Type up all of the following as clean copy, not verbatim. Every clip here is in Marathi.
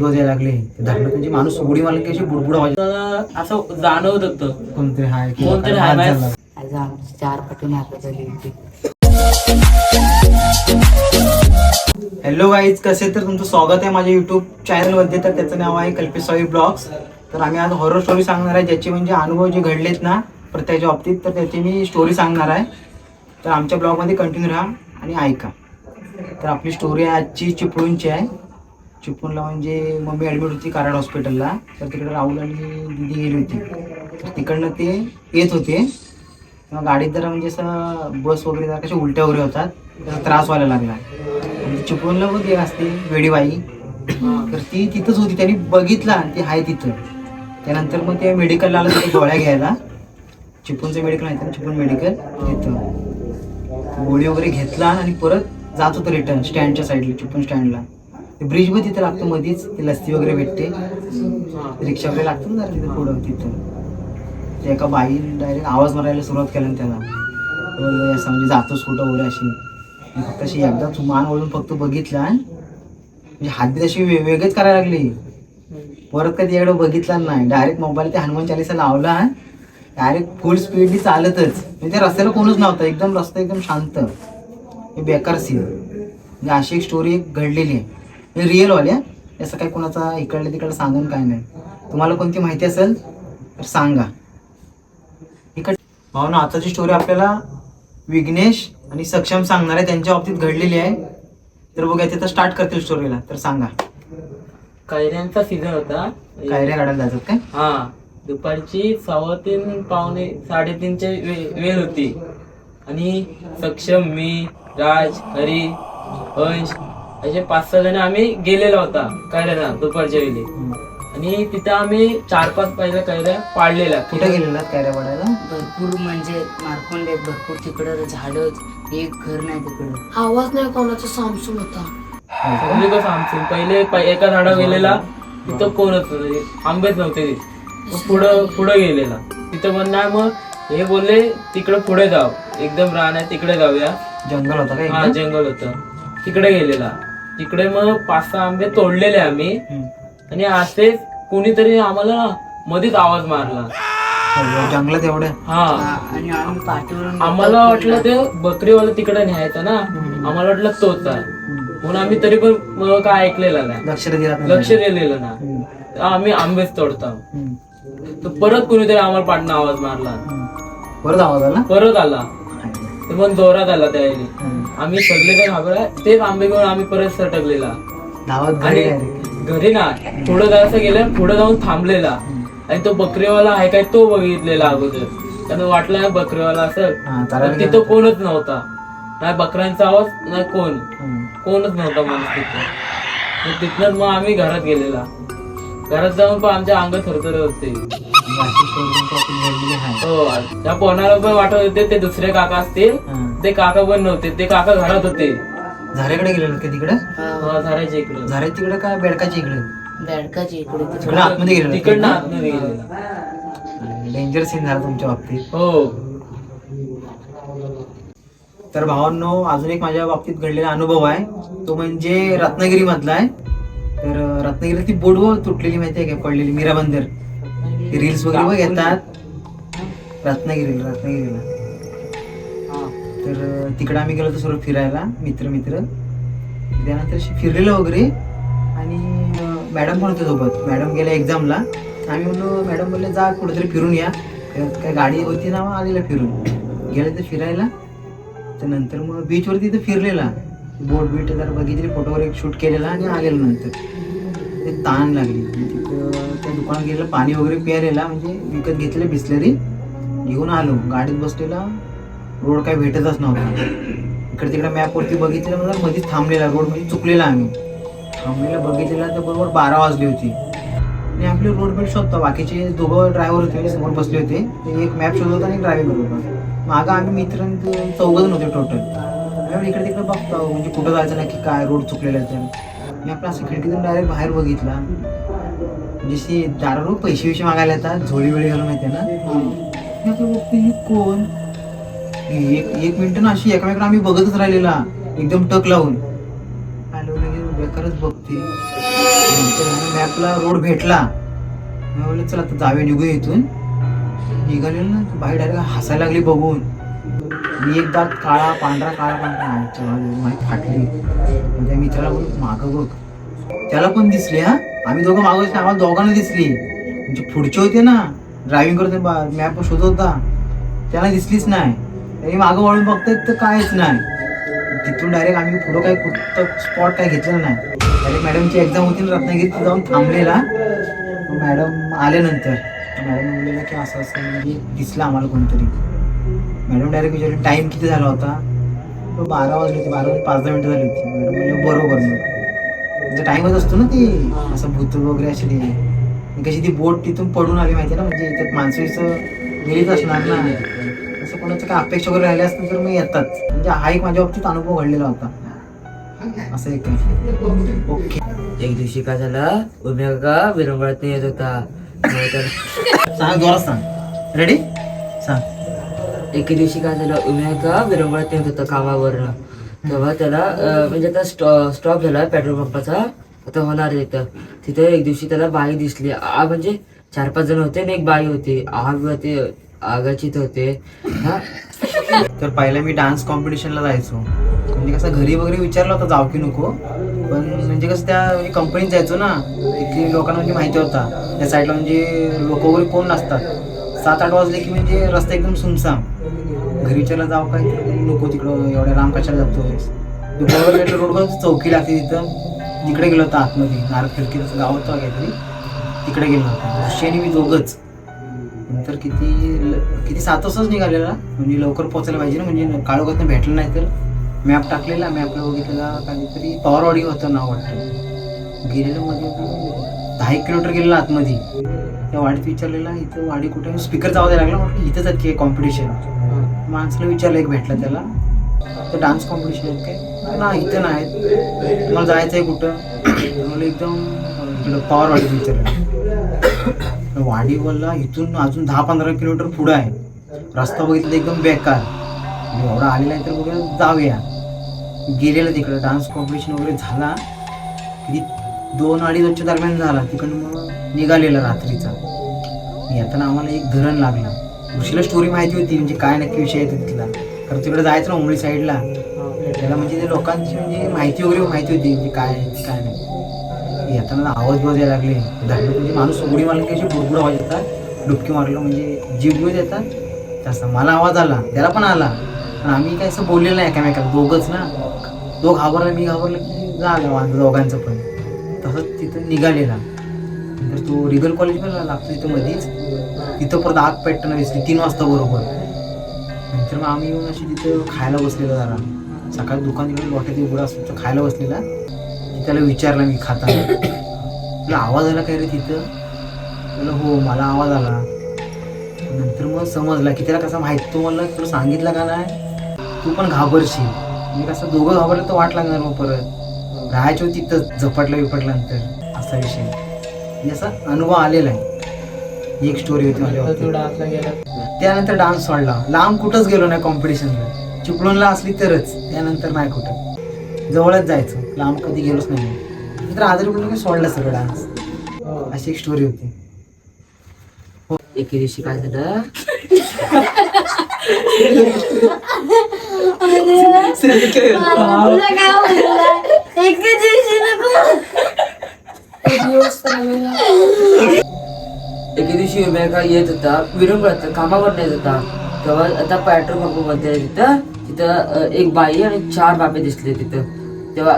आवाज यायला लागले धडलं म्हणजे माणूस उडी मारली की अशी बुडबुड आवाज असं जाणवत होतं कोणतरी हाय कोणतरी हाय बाय. आज आमची 4 पटीने हात झाली होती. हॅलो गाईज, कसे तर तुमचं स्वागत आहे माझ्या युट्यूब चॅनलमध्ये. तर त्याचं नाव आहे कल्पेश स्वामी ब्लॉग्स. तर आम्ही आज हॉरर स्टोरी सांगणार आहे, ज्याचे म्हणजे अनुभव जे घडलेत ना प्रत्येकाच्या बाबतीत, तर त्याची मी स्टोरी सांगणार आहे. तर आमच्या ब्लॉगमध्ये कंटिन्यू राहा आणि ऐका. तर आपली स्टोरी आजची चिपळूणची आहे. चिपळूणला म्हणजे मम्मी ॲडमिट होती कराड हॉस्पिटलला. तर तिकडे राहुल आणि दिदी गेली होती. तर तिकडनं ते येत होते तेव्हा गाडीत जरा म्हणजे असं बस वगैरे जरा कशा उलट्या वगैरे होतात, त्याचा त्रास व्हायला लागला. आणि चिपळूणला बघ एक असते वेडीबाई, तर ती तिथंच होती. त्यांनी बघितला ती आहे तिथं. त्यानंतर मग ते मेडिकलला आलं तिथे गोळ्या घ्यायला. चिपळूणचं मेडिकल आहे ना, चिपळूण मेडिकल, तिथं गोळी वगैरे घेतला आणि परत जात होतं रिटर्न स्टँडच्या साईडला, चिपळूण स्टँडला. ते ब्रिज मध्ये तिथं लागतं मध्येच, ते लस्सी वगैरे भेटते, रिक्षा वगैरे लागतं ना तिथं पुढं. तिथं ते एका बाई डायरेक्ट आवाज मारायला सुरुवात केला ना त्याला, असं म्हणजे जातोच कुठं वगैरे अशी. फक्त अशी एकदा मान वळून फक्त बघितला म्हणजे हातबीत अशी वेगळीच करायला लागली. परत कधी एवढं बघितला नाही. डायरेक्ट मोबाईल ते हनुमान चालीसा लावला, डायरेक्ट फुल स्पीडली चालतच. म्हणजे रस्त्याला कोणच नव्हतं, एकदम रस्ता एकदम शांत. हे बेकार सीन. म्हणजे अशी एक स्टोरी घडलेली आहे, रिअल वाल्या. असं काय कोणाचा इकडलं तिकडलं सांगून काय नाही. तुम्हाला कोणती माहिती असेल तर सांगा. भावना आताची स्टोरी आपल्याला विघ्नेश आणि सक्षम सांगणार आहे, त्यांच्या बाबतीत घडलेली आहे. तर बघा तिथं स्टार्ट करतील स्टोरीला. तर सांगा. कैऱ्यांचा सीझन होता. कायऱ्या काढायला जातात काय? हा, दुपारची 3:15 पावणे 3:30 वेळ होती. आणि सक्षम, मी, राज, हरी, अंश असे 5-6 जण आम्ही गेलेलो होता कैऱ्यांना दुपारच्या वेळी. आणि तिथं आम्ही 4-5 पहिल्या कैऱ्या पाडलेल्या. कुठे गेलेला कायऱ्या पाडायला? भरपूर म्हणजे मारकोंडे भरपूर, तिकडं झाडं, एक घर नाही तिकडं. आवाज नाही कोणाचा, सामसूम होता. सगळी कसं आमचं पहिले एका झाडावर गेलेला, तिथं कोणच नव्हते, आंबेच नव्हते. पुढं गेलेला तिथं पण नाही. मग हे बोलले तिकडे पुढे जाऊ, एकदम रान आहे तिकडे जाऊया. जंगल होता काय? हा, जंगल होतं. तिकडे गेलेला. तिकडे मग 5-6 आंबे तोडलेले आम्ही. आणि असेच कोणीतरी आम्हाला मध्येच आवाज मारला जंगलात एवढ्या. हा, आणि आम्ही पाठीवरून आम्हाला वाटलं ते बकरीवाला तिकडे न्यायचा ना, आम्हाला वाटलं तोच आहे म्हणून आम्ही तरी पण काय ऐकलेलं नाही, लक्ष दिलं दिलेलं ना. आम्ही आंबेच तोडतो. तर परत कोणीतरी आम्हाला पाठनं आवाज मारला. परत आला ते पण जोरात आला. त्यावेळी आम्ही सगळे काही घाबरला. तेच आंबे घेऊन आम्ही परत सटकलेला. आणि घरी ना पुढं जायचं गेलं, पुढे जाऊन थांबलेला. आणि तो बकरीवाला आहे काय तो बघितलेला अगोदर. त्यानं वाटलं बकरीवाला असं. तिथं कोणच नव्हता, नाही बकऱ्यांचा आवाज नाही, कोणच नव्हता माणूस तिथं. तिथनच मग आम्ही घरात गेलेला. घरात जाऊन पण आमच्या अंग थरथर होते. हो, त्या कोणाला पण वाटत होते ते दुसरे काका असतील. ते काका पण नव्हते, ते काका घरात होते. झाऱ्याकडे गेलेलो का तिकडे? झाडाच्या इकडे. झाऱ्या तिकडे का बेडकाच्या इकडे? बेडकाची इकडे तिकडे आतमध्ये गेलेलो? तिकडनं आतमध्ये गेलेला. डेंजर सीन झाला तुमच्या बाबतीत. हो. तर भावांनो, अजून एक माझ्या बाबतीत घडलेला अनुभव आहे, तो म्हणजे रत्नागिरी मधला आहे. तर रत्नागिरीत ती बोर्ड तुटलेली माहिती आहे का, पडलेली मीरा बंदर. रील्स वगैरे बघ येतात रत्नागिरीला. तर तिकडे आम्ही गेलो होतो सर्व फिरायला, मित्र. त्यानंतर फिरलेलो वगैरे. आणि मॅडम पण होते सोबत. मॅडम गेल्या एक्झामला. आम्ही म्हणलो, मॅडम बोलले जा कुठेतरी फिरून या. काय गाडी होती ना, मग आलेला फिरून. गेले तर फिरायला. तर नंतर मग बीचवरती तिथं फिरलेला, बोट बीट जरा बघितली, फोटो वगैरे शूट केलेला आणि आलेला. नंतर ते ताण लागली. तिथं त्या दुकानात गेलं, पाणी वगैरे प्यायलेला, म्हणजे विकत घेतलेलं बिस्लरी घेऊन आलो. गाडीत बसलेला, रोड काय भेटतच नव्हता. इकडे तिकडे मॅपवरती बघितलेलं, मला मध्येच थांबलेला रोड, म्हणजे चुकलेला. आम्ही थांबलेला बघितलेला तर बरोबर 12 वाजली होती. आणि आपले रोड बेट शोधतो. बाकीचे दोघं ड्रायव्हर होते, समोर बसले होते. ते एक मॅप शोधत होता आणि ड्रायव्हिंग करत होता. मागं आम्ही मित्र 4 जण होते टोटल. आम्ही इकडे तिकडे बघतो म्हणजे कुठं जायचं नक्की, काय रोड चुकलेला आहे. तर मी आपल्या असं खिडकीतून डायरेक्ट बाहेर बघितला, म्हणजे दारावर पैसे मागायला येतात, झोळी वेळी घालून माहिती आहे ना. मी आपलं बघते ही कोण. एक मिनिट ना अशी एकामेकाला आम्ही बघतच राहिलेला, एकदम टक लावून. आलो लगेच बेकारच बघते. मॅपला रोड भेटला. मी बोलले चला आता जावे निघू इथून. निघालेलं ना बाई डायरेक्ट हसायला लागली बघून. मी एक दात काळा पांढरा माहीत फाटली. त्या मित्राला बोल मागं बघ. त्याला पण दिसली हा. आम्ही दोघं मागं आम्हाला दोघांना दिसली. म्हणजे पुढचे होते ना ड्रायव्हिंग करते मॅप शोधत होता त्याला दिसलीच नाही. तरी मागं वळून बघतायत तर काहीच नाही. तिथून डायरेक्ट आम्ही पुढं काही कुठं स्पॉट काय घेतलं नाही. डायरेक्ट मॅडमची एक्झाम होती ना रत्नागिरीत जाऊन थांबलेला. मॅडम आल्यानंतर मॅडम म्हणलेलं की असं असं म्हणजे दिसलं आम्हाला कोणतरी. मॅडम डायरेक्ट विचारली टाईम किती झाला होता. तो 12 वाजले होते. 12 वाजून 5-10 मिनिटं झाली होती. मॅडम म्हणलं बरोबर मग म्हणजे टाईमच असतो ना ती असं भूत वगैरे अशी कशी ती बोट तिथून पडून आली माहिती ना. म्हणजे त्यात माणसाचं गेलीच असणार ना. असं कोणाचं काय अपेक्षा वगैरे राहिल्या असतील तर मग येतात. म्हणजे हा एक माझ्या बाबतीत अनुभव घडलेला होता. असं एक ओके. एक दिवशी काय झालं उभ्या का विरंगुळ्यात येत होता. सांग जोरात सांग. रेडी सांग. एके दिवशी काय झालं उभ्या का विरंगुळ्यात येत होता कामावरनं. तेव्हा त्याला म्हणजे आता स्टॉप झाला पेट्रोल पंपाचा. आता होणार आहे तिथं एक दिवशी त्याला बाई दिसली. म्हणजे 4-5 जण होते आणि एक बाई होती. आगाचीत होते हा. तर पहिला मी डान्स कॉम्पिटिशनला जायचो. म्हणजे कसं घरी वगैरे विचारलं होतं जाऊ की नको. पण म्हणजे कसं त्या म्हणजे कंपनीत जायचो ना. तिथली लोकांना म्हणजे माहिती होता त्या साईडला म्हणजे लोक वगैरे कोण नसतात. 7-8 वाजले की म्हणजे रस्ता एकदम सुनसाम. घरी विचारला जाऊ काय नको तिकडं एवढ्या लांब कशाला जातोय. रोड चौकी लागते तिथं. तिकडे गेलो होतो आतमध्ये नारळ खिडकीचं गाव होतं काहीतरी. तिकडे गेलो होतो शेणी मी दोघंच. नंतर किती 7 वाजताच निघालेला. म्हणजे लवकर पोचायला पाहिजे ना. म्हणजे काळोखातनं भेटलं नाही तर मॅप टाकलेला. मॅपला बघितलेला काहीतरी पवारवाडी होतं नाव वाटतं. गेलेलं मध्ये 10 किलोमीटर गेलेलं आतमध्ये. त्या वाडीत विचारलेला इथं वाडी कुठे. स्पीकर जाऊ द्यायला लागला. म्हटलं इथंच आहेत की कॉम्पिटिशन. माणसाला विचारलं एक भेटला त्याला तर डान्स कॉम्पिटिशन आहेत काय ना इथं नाही. मला जायचं आहे कुठं. मला एकदम इकडं पवारवाडीत विचारलं. वाडी बोलला इथून अजून 10-15 किलोमीटर पुढं आहे. रस्ता बघितला एकदम बेकार. एवढा आलेला आहे तर बघा जाऊया. गेलेलं तिकडं डान्स कॉम्पिटिशन वगैरे झाला. किती 2-2:30 दरम्यान झाला. तिकडनं मग निघालेला रात्रीचा. येताना आम्हाला एक धरण लागला. ऋषीला स्टोरी माहिती होती म्हणजे काय नक्की विषय आहे तिथला. कारण तिकडे जायचं ना उमळी साईडला. त्याला म्हणजे ते लोकांची म्हणजे माहिती वगैरे माहिती होती म्हणजे काय नाही. येताना आवाज यायला लागले. धरण म्हणजे माणूस उडी मारली की अशी बुडबुड आवाज येतात. डुबकी मारलं म्हणजे जीव घेऊन येतात तसं. मला आवाज आला त्याला पण आला. पण आम्ही काय असं बोललेलं नाही एकामेकाला. दोघंच ना. तो घाबरला मी घाबरलं की झालं दोघांचं पण. तसंच तिथं निघालेला. नंतर तो रिगल कॉलेज पण लागतो तिथं मध्येच. तिथं परत आग पेटताना दिसली 3 वाजता बरोबर. नंतर मग आम्ही येऊन अशी तिथं खायला बसलेलो जरा. सकाळी दुकान तिकडे लोट्यात उघडा असतो तर खायला बसलेला. त्याला विचारलं मी खाताना तुला आवाज आला काय रे तिथं. त्याला हो मला आवाज आला. नंतर मग समजला की त्याला कसं माहित. तो मला तुला सांगितलं का नाही तू पण घाबरशील. म्हणजे कसं दोघं घाबरलं तर वाट लागणार मग परत राहायची होती तिथं झपटल्यानंतर असा विषय. म्हणजे असा अनुभव आलेला आहे. एक स्टोरी होती माझ्या. त्यानंतर डान्स सोडला. लांब कुठंच गेलो नाही कॉम्पिटिशनला. चिपळूणला असली तरच. त्यानंतर नाही कुठं. जवळच जायचं. लांब कधी गेलोच नाही. तर आजारी कुठं सोडला सगळं डान्स. अशी एक स्टोरी होती. एके दिवशी काय झालं एके दिवशी उभ्या का येत होता विरंगुळ्यात कामावर येत होता. तेव्हा आता पेट्रोल पंप मध्ये तिथं एक बाई आणि 4 बापे दिसले तिथं. तेव्हा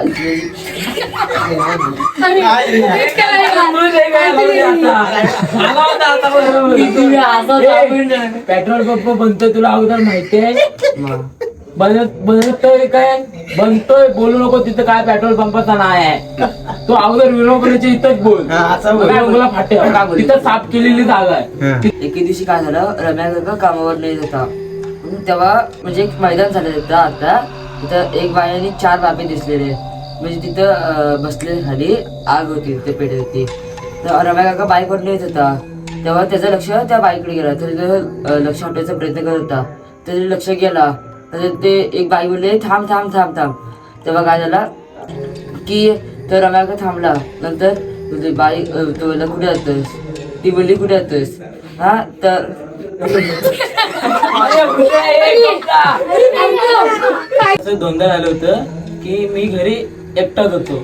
पेट्रोल पंप बनतोय तुला अगोदर माहितीये. बनतोय काय बनतोय बोलू नको. तिथं काय पेट्रोल पंपाचा नाही आहे. तो अगोदर विरोधीच्या इथंच बोल. फाटे तिथं साफ केलेली जागा आहे. एके दिवशी काय झालं रम्या काका कामावर येत होता. तेव्हा म्हणजे एक मैदान झालं तिथं. आता तिथं एक बाई आणि 4 बापे दिसलेले. म्हणजे तिथं बसले खाली आग होती तिथे पेटत होती. तर रम्या काका बाईकवर येत होता. तेव्हा त्याचं लक्ष त्या बाईकडे गेला. तर लक्ष हटवायचा प्रयत्न करत होता. त्याचं लक्ष गेला. तर ते एक बाई बोलले थांब थांब थांब थांब. तेव्हा काय झाला की तर रम्या काका थांबला. नंतर तुझे बाई तो बोलला कुठे जातोस, ती बोलली कुठे जातोस. हा तर असं दोनदा झालं होतं की मी घरी एकटाच होतो.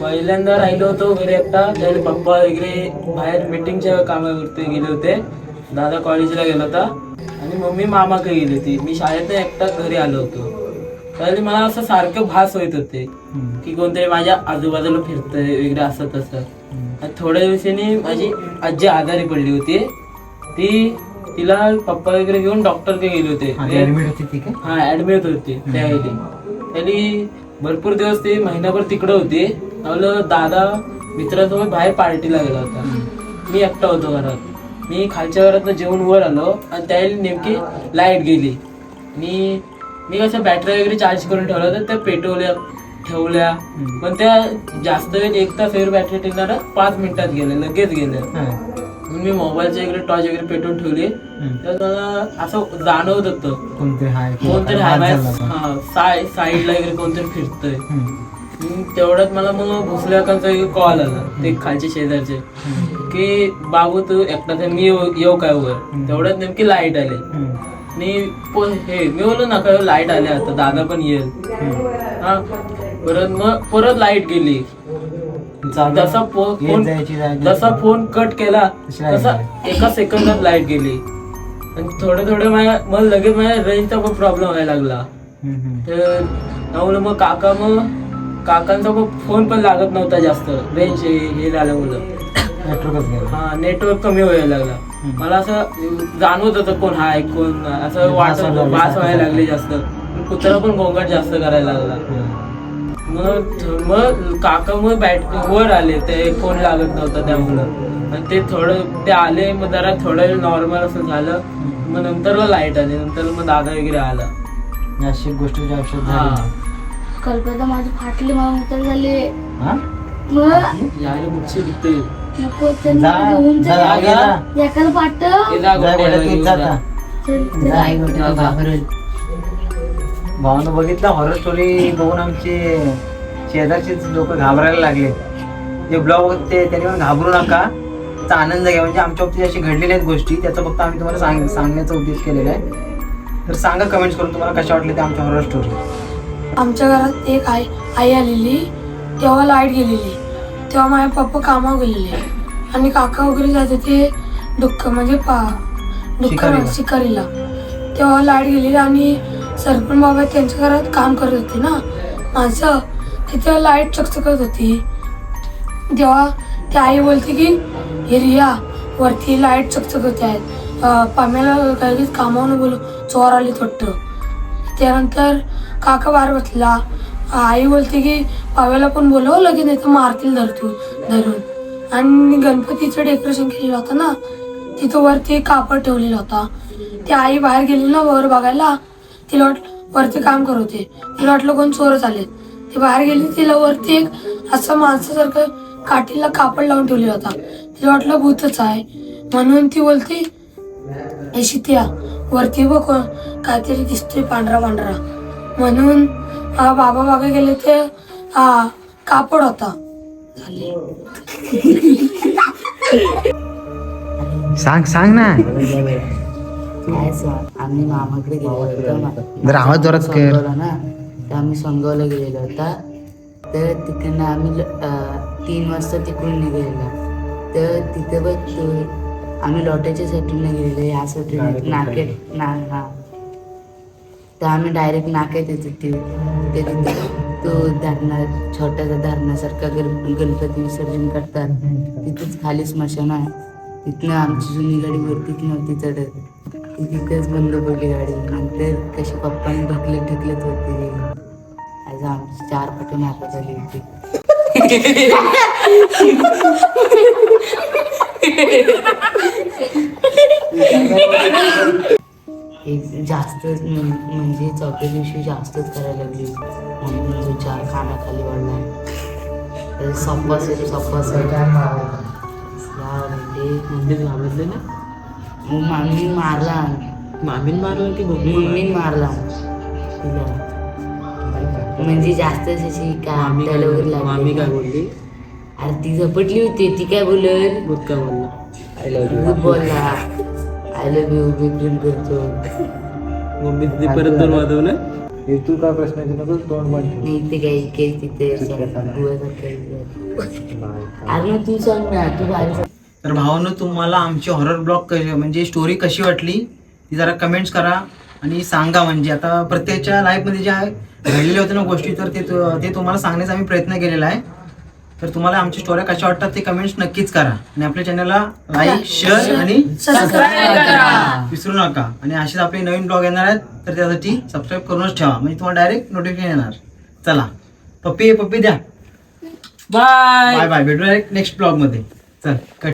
पहिल्यांदा राहिलो होतो घरी एकटा, त्यावेळी पप्पा वगैरे बाहेर मीटिंगच्या कामावरती गेले होते, दादा कॉलेजला गेला होता आणि मम्मी मामाकडे गेली होती. मी शाळेत एकटा घरी आलो होतो. त्यावेळी मला असं सारखं भास होत होते की कोणतरी माझ्या आजूबाजूला फिरतंय वगैरे असं तसं. आणि थोड्या दिवसांनी माझी आजी आजारी पडली होती. तिला पप्पा वगैरे घेऊन डॉक्टरकडे गेले होते. ऍडमिट होती ती काय? हा ऍडमिट होती त्यावेळी भरपूर दिवस ती महिनाभर तिकडे होती. आपलं दादा मित्रासोबत बाहेर पार्टीला गेला होता. मी एकटा होतो घरात. मी खालच्या घरात जेवून वर आलो आणि त्यावेळी नेमकी लाईट गेली. मी कसं बॅटरी वगैरे चार्ज करून ठेवल्या होत्या, त्या पेटवल्या ठेवल्या, पण त्या जास्त वेळ 1 तास वगैरे बॅटरी टिकणार 5 मिनिटात गेले, लगेच गेल्या. मी मोबाईलचे वगैरे टॉर्च वगैरे पेटवून ठेवली. तर मला असं जाणवत होतं कोणतरी साईडला वगैरे कोणतरी फिरतंय. तेवढ्यात मला मग भोसलेकांचा कॉल आला, ते खालचे शेजारचे, की बाबू तू एकटा मी येऊ काय वर. तेवढ्यात नेमकी लाईट आली आणि मी बोललो नका लाईट आली आता, दादा पण येईल. हा परत लाईट गेली. जसा फोन कट केला तसा 1 सेकंदात लाईट गेली. आणि थोडं मला लगेच माझ्या रेंजचा पण प्रॉब्लेम व्हायला लागला. तर मग काकांचा फोन पण लागत नव्हता जास्त, रेंज हे झाल्यामुळं नेटवर्क कमी व्हायला लागला. मला असं जाणवत होतं कोण हाय कोण, असं वाटत होतं. बास व्हायला लागले जास्त. कुत्रा पण गोंगाट जास्त करायला लागला. मग काका वर आले, ते फोन लागत नव्हता त्यामुळं. आणि ते आले, मग जरा थोडं नॉर्मल असं झालं. मग नंतर लाईट आली, नंतर मग दादा वगैरे आला. अशी गोष्ट आयुष्यात कल्पना माझी फाटली, मला मुतर झाली. यायला मुक्षी दिसते. नको एखादं पाठ भावानं बघितलं हॉरर स्टोरी बघून आमचे शेजारचेच लोक घाबरायला लागले. जे ब्लॉग बघते त्यांनी पण घाबरू नका, त्याचा आनंद घ्या. म्हणजे आमच्या बाबतीत अशी घडलेल्या आहेत गोष्टी, त्याचा फक्त आम्ही तुम्हाला सांगण्याचा उद्देश केलेला आहे. तर सांगा कमेंट्स करून तुम्हाला कशा वाटले ते आमच्या हॉरर स्टोरी. आमच्या घरात एक आई आलेली, तेव्हा लाईट गेलेली. तेव्हा माझे पप्पा कामावर गेलेले आणि काका वगैरे जाते ते शिकारीला. तेव्हा लाईट गेलेली आणि सरपंच बाबा त्यांच्या घरात काम करत होते ना माझं, तिथे लाईट चकचकत होती. तेव्हा ती आई बोलते की हे रिया वरती लाईट चकचकत आहेत, पाम्याला काही कामावून बोलू, चोर आले वाटतं. त्यानंतर काका बाहेर बसला. आई बोलते की पाव्याला पण बोलव, लगेच नाही तर मारतील धरून. आणि गणपतीचं डेकोरेशन केलेलं होतं ना, तिथं वरती कापड ठेवलेला होता. ती आई बाहेर गेली ना वर बघायला, तिला वरती काम करत होते. तिला वाटलं कोण चोरच आले. ती बाहेर गेली, तिला वरती एक असं माणसासारखं काठीला कापड लावून ठेवलेला होता. तिला वाटलं भूतच आहे, म्हणून ती बोलते अशी त्या वरती बघ काहीतरी दिसतोय पांढरा, म्हणून बाबा बागा गेले ते कापड होता. सांग ना. आम्ही मामाकडे गेलो होतो जरा आवाज जोरात कर ना, तर आम्ही सोनगावला गेलेलो होता. तर तिकडनं आम्ही 3 वाजता तिकडून निघालेला. तर तिथे बघ आम्ही लोट्याच्या साईडून गेलेलो, ह्या साईडून नाक्यात हा. तर आम्ही डायरेक्ट नाक्यात येतो. तिथे तो छोट्याचा धरणासारखा गणपती विसर्जन करतात. तिथेच खाली स्मशान आहे. तिथनं आमची जुनी गाडी वरतीच नव्हती चढत, ती तिथेच बंद पडली गाडी. नंतर कशी पप्पाने ढकलत होते, आज आमची 4 पट नाका झाली होती. जास्त म्हणजे 4थ्या दिवशी जास्तच करायला लागली. म्हणून 4 कानाखाली वाढला. सप्पा घाबरले ना. मामीन मारला की मम्मीन मारला तिला. म्हणजे जास्त अशी काय आपल्याला वगैरे मामी काय बोलली? अरे ती झपटली होती, ती काय बोलल? भूत काय बोलला? भूत बोलला आय लव्ह यू मी प्रेम करतो. मम्मी तिथे परत दोन वाजवलं. तू काय प्रश्न नको तोंड मान. नाही ते काही तिथे अरे मग तू सांग ना, तू भारी सांग. तर भावांनो, तुम्हाला आमची हॉरर ब्लॉग म्हणजे स्टोरी कशी वाटली ती जरा कमेंट्स करा आणि सांगा. म्हणजे आता प्रत्येकाच्या लाईफमध्ये ज्या घडलेल्या होत्या ना गोष्टी, तर ते तुम्हाला सांगण्याचा आम्ही प्रयत्न केलेला आहे. तर तुम्हाला आमची स्टोऱ्या कशा वाटतात ते कमेंट्स नक्कीच करा आणि आपल्या चॅनलला लाईक, शेअर आणि सबस्क्राईब करा. विसरू नका. आणि असेच आपले नवीन ब्लॉग येणार आहेत, तर त्यासाठी सबस्क्राईब करूनच ठेवा, म्हणजे तुम्हाला डायरेक्ट नोटिफिकेशन येणार. चला, पप्पी द्या. बाय. बाय बाय, भेटूया नेक्स्ट ब्लॉग मध्ये. चल कट.